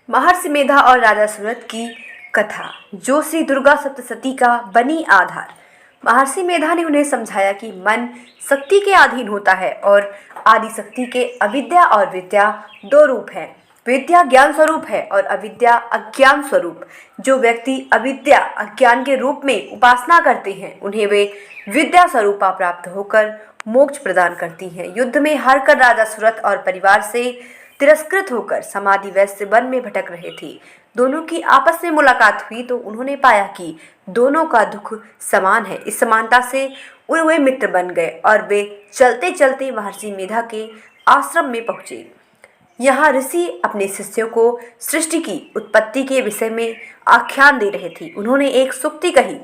महर्षि मेधा और राजा सूरत की कथा, जो श्री दुर्गा सप्तशती का बनी आधार। महर्षि मेधा ने उन्हें समझाया कि मन शक्ति के अधीन होता है और आदि शक्ति के अविद्या और विद्या दो रूप हैं। विद्या ज्ञान स्वरूप है और अविद्या अज्ञान स्वरूप। जो व्यक्ति अविद्या अज्ञान के रूप में उपासना करते हैं, उन्हें वे विद्या स्वरूपा प्राप्त होकर मोक्ष प्रदान करती हैं। युद्ध में हारकर राजा सूरत और परिवार से तिरस्कृत होकर समाधि वैश्य वन में भटक रहे थे। दोनों की आपस में मुलाकात हुई तो उन्होंने पाया कि दोनों का दुख समान है। इस समानता से वे मित्र बन गए और वे चलते चलते महर्षि मेधा के आश्रम में पहुँचे। यहाँ ऋषि अपने शिष्यों को सृष्टि की उत्पत्ति के विषय में आख्यान दे रहे थे। उन्होंने एक सूक्ति कही,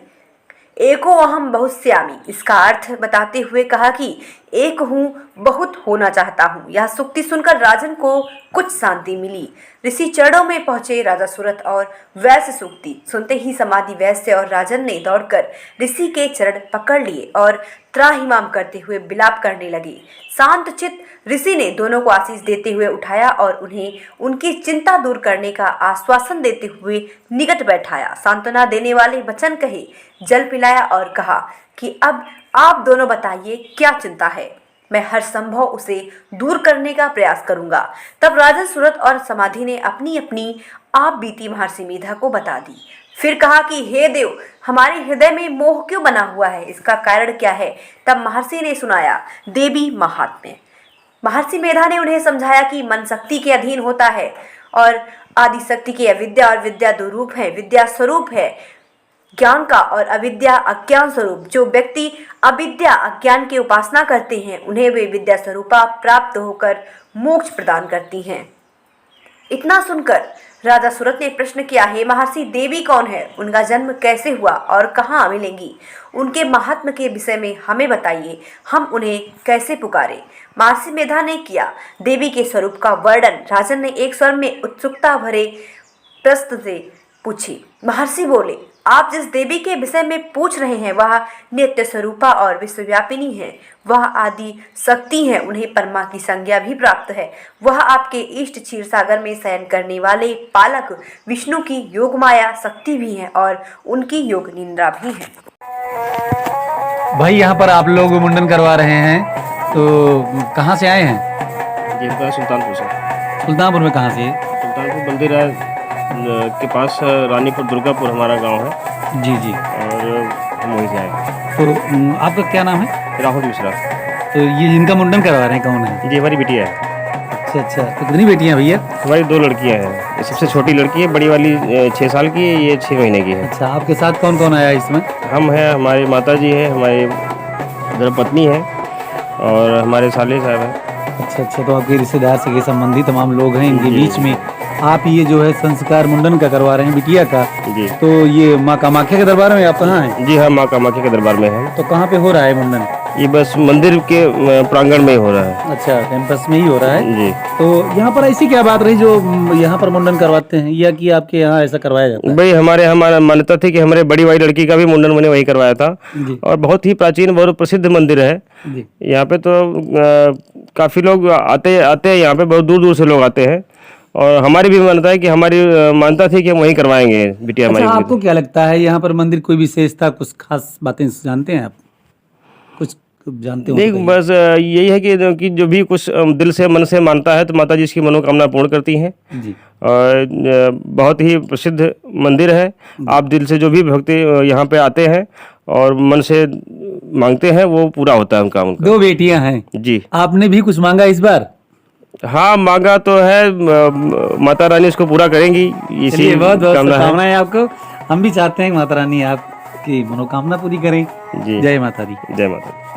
एको अहम बहुश्यामि। इसका अर्थ बताते हुए कहा कि एक हूँ, बहुत होना चाहता हूँ। यह सूक्ति सुनकर राजन को कुछ शांति मिली। ऋषि चरणों में पहुंचे। राजा सूरत और वैश्य सूक्ति सुनते ही समाधि वैश्य और राजन ने दौड़कर ऋषि के चरण पकड़ लिए और त्राहिमाम करते हुए विलाप करने लगे। शांत चित्त ऋषि ने दोनों को आशीष देते हुए उठाया और उन्हें उनकी चिंता दूर करने का आश्वासन देते हुए निकट बैठाया। सांत्वना देने वाले वचन कहे, जल पिलाया और कहा कि अब आप दोनों बताइए क्या चिंता है, मैं हर संभव उसे दूर करने का प्रयास करूंगा। तब राजन सूरत और समाधि ने अपनी अपनी आप बीती महर्षि मेधा को बता दी। फिर कहा कि हे देव, हमारे हृदय में मोह क्यों बना हुआ है, इसका कारण क्या है। तब महर्षि ने सुनाया देवी महात्म्य। महर्षि मेधा ने उन्हें समझाया कि मन शक्ति के अधीन होता है और आदि शक्ति के अविद्या और विद्या दो रूप है। विद्या स्वरूप है ज्ञान का और अविद्या अज्ञान स्वरूप। जो व्यक्ति अविद्या अज्ञान की उपासना करते हैं, उन्हें वे विद्या स्वरूपा प्राप्त होकर मोक्ष प्रदान करती हैं। इतना सुनकर राजा सूरत ने प्रश्न किया, हे महर्षि, देवी कौन है, उनका जन्म कैसे हुआ और कहाँ मिलेंगी, उनके महात्म्य के विषय में हमें बताइए, हम उन्हें कैसे पुकारें। महर्षि मेधा ने किया देवी के स्वरूप का वर्णन। राजन ने एक स्वर में उत्सुकता भरे प्रश्न से पूछी। महर्षि बोले, आप जिस देवी के विषय में पूछ रहे हैं वह नित्य स्वरूपा और विश्वव्यापिनी है। वह आदि शक्ति है, उन्हें परमा की संज्ञा भी प्राप्त है। वह आपके इष्ट क्षीर सागर में शयन करने वाले पालक विष्णु की योग माया शक्ति भी है और उनकी योग निंद्रा भी है। भाई, यहाँ पर आप लोग मुंडन करवा रहे हैं, तो कहाँ से आए हैं? जी, सुल्तानपुर से। सुल्तानपुर में कहाँ से? सुल्तानपुर मंदिर के पास रानीपुर दुर्गापुर हमारा गांव है। जी जी। और हम वहीं से आए। तो आपका क्या नाम है? राहुल मिश्रा। तो ये जिनका मुंडन करवा रहे हैं कौन है? जी, हमारी बेटियाँ है। अच्छा अच्छा। तो कितनी बेटियाँ भैया? हमारी दो लड़कियाँ हैं। ये सबसे छोटी लड़की है, बड़ी वाली 6 साल की है, ये 6 महीने की है। अच्छा, आपके साथ कौन कौन आया इसमें? हम हैं, हमारी माता जी है, हमारी धर्मपत्नी है और हमारे साले साहब हैं। अच्छा अच्छा। तो आपके रिश्तेदार से संबंधी तमाम लोग हैं, इनके बीच में आप ये जो है संस्कार मुंडन का करवा रहे हैं बिटिया का। जी। तो ये माँ कामाख्या के दरबार में आप कहाँ हैं? जी हाँ, माँ कामाख्या के दरबार में है। तो कहाँ पे हो रहा है मुंडन? ये बस मंदिर के प्रांगण में ही हो रहा है। अच्छा, कैंपस में ही हो रहा है। जी। तो यहाँ पर ऐसी क्या बात रही जो यहाँ पर मुंडन करवाते हैं, या कि आपके यहाँ ऐसा करवाया जाता है? भाई, हमारा मान्यता थी कि हमारे बड़ी वाली लड़की का भी मुंडन मैंने वही करवाया था। और बहुत ही प्राचीन, बहुत प्रसिद्ध मंदिर है। यहाँ पे तो काफी लोग आते हैं, यहाँ पे बहुत दूर दूर से लोग आते हैं और हमारी भी मान्यता है कि हमारी मान्यता थी कि हम वहीं करवाएंगे बिटिया हमारी। अच्छा, आपको क्या लगता है यहाँ पर मंदिर कोई विशेषता, कुछ खास बातें जानते हैं आप? कुछ जानते हो? नहीं, बस यही है कि जो भी कुछ दिल से मन से मानता है तो माता जी इसकी मनोकामना पूर्ण करती हैं। जी। और बहुत ही प्रसिद्ध मंदिर है। आप दिल से जो भी भक्ति यहाँ पे आते हैं और मन से मांगते हैं, वो पूरा होता है उनका। दो बेटियां हैं जी। आपने भी कुछ मांगा इस बार? हाँ, मांगा तो है, माता रानी इसको पूरा करेंगी। इसी बहुत बहुत शुभकामनाएं आपको। हम भी चाहते हैं कि माता रानी आपकी मनोकामना पूरी करें। जी। जय माता दी। जय माता दी।